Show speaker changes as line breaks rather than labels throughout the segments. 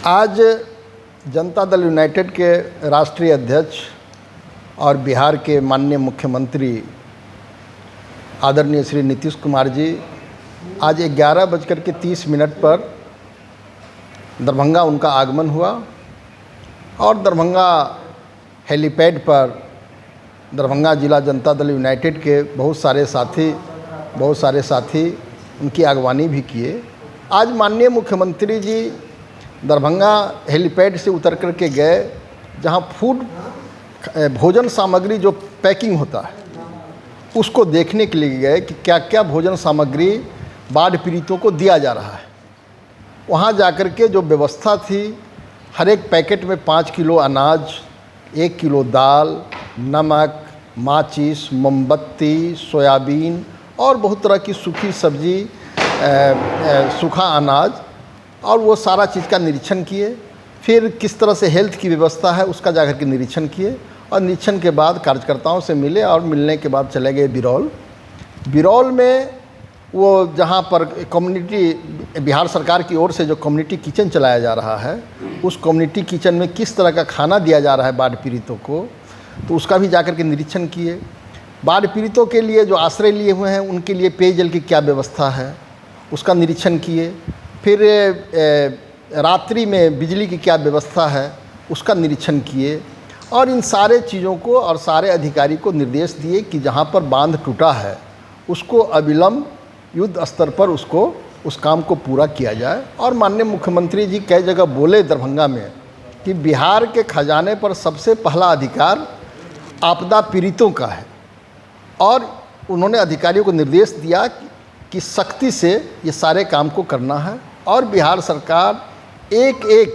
आज जनता दल यूनाइटेड के राष्ट्रीय अध्यक्ष और बिहार के माननीय मुख्यमंत्री आदरणीय श्री नीतीश कुमार जी आज 11:30 पर दरभंगा उनका आगमन हुआ और दरभंगा हेलीपैड पर दरभंगा जिला जनता दल यूनाइटेड के बहुत सारे साथी उनकी अगवानी भी किए। आज माननीय मुख्यमंत्री जी दरभंगा हेलीपैड से उतर कर के गए जहां भोजन सामग्री जो पैकिंग होता है उसको देखने के लिए गए कि क्या क्या भोजन सामग्री बाढ़ पीड़ितों को दिया जा रहा है। वहां जाकर के जो व्यवस्था थी, हर एक पैकेट में 5 किलो अनाज, 1 किलो दाल, नमक, माचिस, मोमबत्ती, सोयाबीन और बहुत तरह की सूखी सब्जी, सूखा अनाज और वो सारा चीज़ का निरीक्षण किए। फिर किस तरह से हेल्थ की व्यवस्था है उसका जाकर के निरीक्षण किए और निरीक्षण के बाद कार्यकर्ताओं से मिले और मिलने के बाद चले गए बिरौल में वो जहाँ पर कम्युनिटी बिहार सरकार की ओर से जो कम्युनिटी किचन चलाया जा रहा है उस कम्युनिटी किचन में किस तरह का खाना दिया जा रहा है बाढ़ पीड़ितों को, तो उसका भी जाकर के निरीक्षण किए। बाढ़ पीड़ितों के लिए जो आश्रय लिए हुए हैं उनके लिए पेयजल की क्या व्यवस्था है उसका निरीक्षण किए। फिर रात्रि में बिजली की क्या व्यवस्था है उसका निरीक्षण किए और इन सारे चीज़ों को और सारे अधिकारी को निर्देश दिए कि जहाँ पर बांध टूटा है उसको अविलंब युद्ध स्तर पर उस काम को पूरा किया जाए। और माननीय मुख्यमंत्री जी कई जगह बोले दरभंगा में कि बिहार के खजाने पर सबसे पहला अधिकार आपदा पीड़ितों का है और उन्होंने अधिकारियों को निर्देश दिया कि सख्ती से ये सारे काम को करना है और बिहार सरकार एक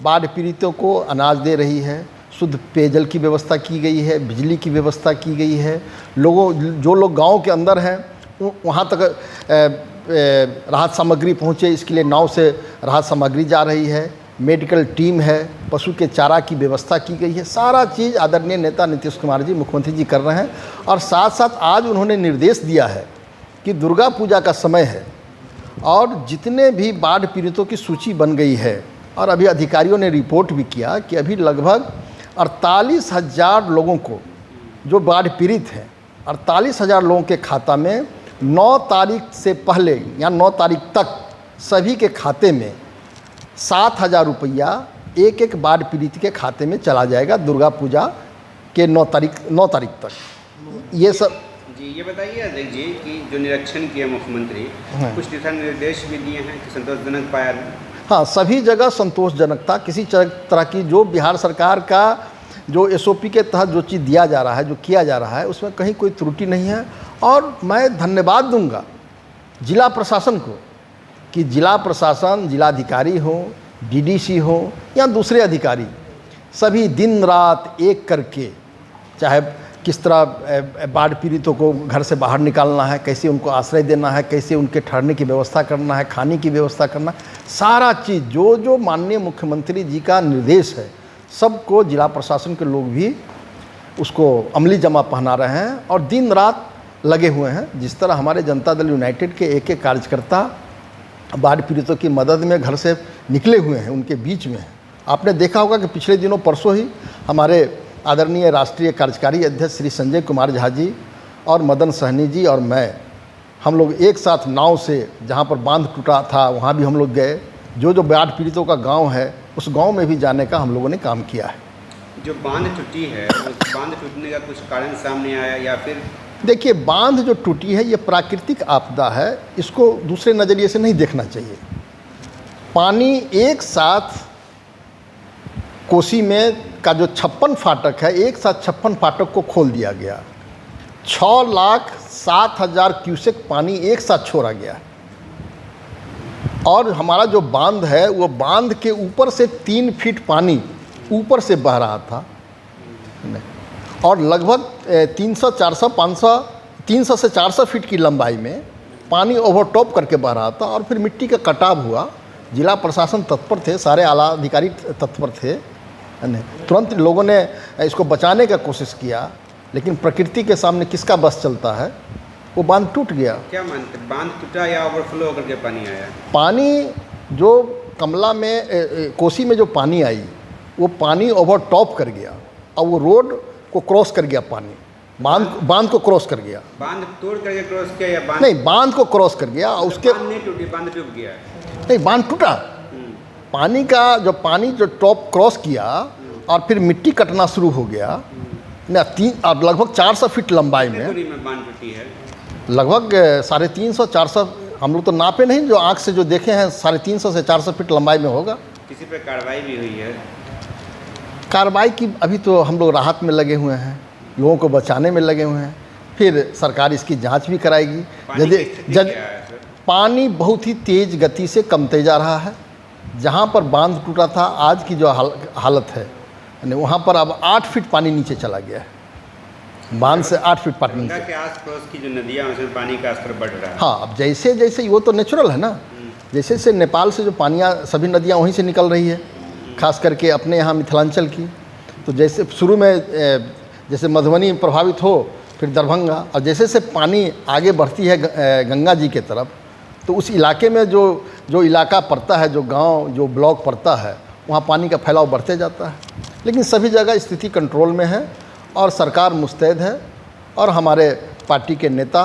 बाढ़ पीड़ितों को अनाज दे रही है, शुद्ध पेयजल की व्यवस्था की गई है, बिजली की व्यवस्था की गई है। जो लोग गांव के अंदर हैं वहां तक राहत सामग्री पहुंचे, इसके लिए नाव से राहत सामग्री जा रही है, मेडिकल टीम है, पशु के चारा की व्यवस्था की गई है। सारा चीज़ आदरणीय नेता नीतीश कुमार जी मुख्यमंत्री जी कर रहे हैं। और साथ साथ आज उन्होंने निर्देश दिया है कि दुर्गा पूजा का समय है और जितने भी बाढ़ पीड़ितों की सूची बन गई है और अभी अधिकारियों ने रिपोर्ट भी किया कि अभी लगभग 48,000 लोगों को जो बाढ़ पीड़ित हैं 48,000 लोगों के खाता में 9 तारीख से पहले या 9 तारीख तक सभी के खाते में 7,000 रुपया एक बाढ़ पीड़ित के खाते में चला जाएगा दुर्गा पूजा के 9 तारीख तक। ये सब
जी ये बताइए अध्यक्ष जी कि जो निरीक्षण किया मुख्यमंत्री, कुछ दिशा निर्देश भी दिए हैं कि संतोषजनक पाया?
हाँ, सभी जगह संतोषजनक था। किसी तरह की जो बिहार सरकार का जो SOP के तहत जो चीज़ दिया जा रहा है, जो किया जा रहा है, उसमें कहीं कोई त्रुटि नहीं है। और मैं धन्यवाद दूंगा जिला प्रशासन को कि जिला प्रशासन, जिलाधिकारी हो, DDC हो या दूसरे अधिकारी, सभी दिन रात एक करके, चाहे किस तरह बाढ़ पीड़ितों को घर से बाहर निकालना है, कैसे उनको आश्रय देना है, कैसे उनके ठहरने की व्यवस्था करना है, खाने की व्यवस्था करना है, सारा चीज़ जो माननीय मुख्यमंत्री जी का निर्देश है सबको जिला प्रशासन के लोग भी उसको अमली जमा पहना रहे हैं और दिन रात लगे हुए हैं। जिस तरह हमारे जनता दल यूनाइटेड के एक कार्यकर्ता बाढ़ पीड़ितों की मदद में घर से निकले हुए हैं, उनके बीच में हैं। आपने देखा होगा कि पिछले दिनों परसों ही हमारे आदरणीय राष्ट्रीय कार्यकारी अध्यक्ष श्री संजय कुमार झा जी और मदन सहनी जी और हम लोग एक साथ नाव से जहां पर बांध टूटा था वहां भी हम लोग गए। जो बाढ़ पीड़ितों का गांव है उस गांव में भी जाने का हम लोगों ने काम किया है।
जो बांध टूटी है उस बांध टूटने का कुछ कारण सामने आया या फिर?
देखिए, बांध जो टूटी है ये प्राकृतिक आपदा है, इसको दूसरे नज़रिए से नहीं देखना चाहिए। पानी एक साथ कोसी में का जो 56 फाटक है, एक साथ 56 फाटक को खोल दिया गया। 6,07,000 क्यूसेक पानी एक साथ छोड़ा गया और हमारा जो बांध है वो बांध के ऊपर से 3 फीट पानी ऊपर से बह रहा था और लगभग 300 से 400 फीट की लंबाई में पानी ओवरटॉप करके बह रहा था और फिर मिट्टी का कटाव हुआ। जिला प्रशासन तत्पर थे, सारे आला अधिकारी तत्पर थे, तुरंत लोगों ने इसको बचाने का कोशिश किया, लेकिन प्रकृति के सामने किसका बस चलता है, वो बांध टूट गया।
क्या मानते, बांध टूटा या ओवरफ्लो होकर के पानी आया?
पानी जो कमला में कोसी में जो पानी आई वो पानी ओवर टॉप कर गया और वो रोड को क्रॉस कर गया पानी, बांध को क्रॉस कर गया।
बांध तोड़ करके क्रॉस किया या बांध?
नहीं, बांध को क्रॉस कर गया और उसके
बांध नहीं टूटी, बांध डूब गया।
नहीं, बांध टूटा। पानी जो टॉप क्रॉस किया और फिर मिट्टी कटना शुरू हो गया ना, अब लगभग 400 फीट लंबाई में
दूरी में बांध टूटी है।
लगभग 350-400, हम लोग तो नापे नहीं, जो आँख से जो देखे हैं 350 से 400 फीट लंबाई में होगा।
किसी पे कार्रवाई भी हुई है?
कार्रवाई की अभी तो हम लोग राहत में लगे हुए हैं, लोगों को बचाने में लगे हुए हैं, फिर सरकार इसकी जांच भी कराएगी।
पानी की स्थिति क्या है सर?
पानी बहुत ही तेज़ गति से कमते जा रहा है। जहाँ पर बांध टूटा था, आज की जो हालत है यानी वहाँ पर अब 8 फीट पानी नीचे चला गया है, बांध से 8 फीट पानी
गंगा
नीचे।
के आस-पास की जो नदियाँ हैं उसमें पानी का स्तर बढ़ रहा है।
हाँ, अब जैसे जैसे वो तो नेचुरल है ना, जैसे जैसे नेपाल से जो पानियाँ सभी नदियाँ वहीं से निकल रही है, खास करके अपने यहाँ मिथिलांचल की। तो जैसे शुरू में जैसे मधुबनी प्रभावित हो, फिर दरभंगा, और जैसे जैसे पानी आगे बढ़ती है गंगा जी के तरफ, तो उस इलाके में जो इलाका पड़ता है, जो गांव, जो ब्लॉक पड़ता है, वहाँ पानी का फैलाव बढ़ते जाता है। लेकिन सभी जगह स्थिति कंट्रोल में है और सरकार मुस्तैद है और हमारे पार्टी के नेता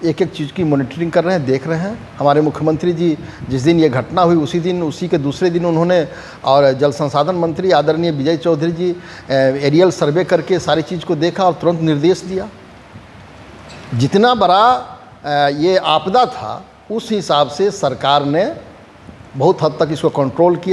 एक एक चीज़ की मॉनिटरिंग कर रहे हैं, देख रहे हैं। हमारे मुख्यमंत्री जी जिस दिन ये घटना हुई उसी के दूसरे दिन उन्होंने, और जल संसाधन मंत्री आदरणीय विजय चौधरी जी एरियल सर्वे करके सारी चीज़ को देखा और तुरंत निर्देश दिया। जितना बड़ा ये आपदा था उस हिसाब से सरकार ने बहुत हद तक इसको कंट्रोल किया।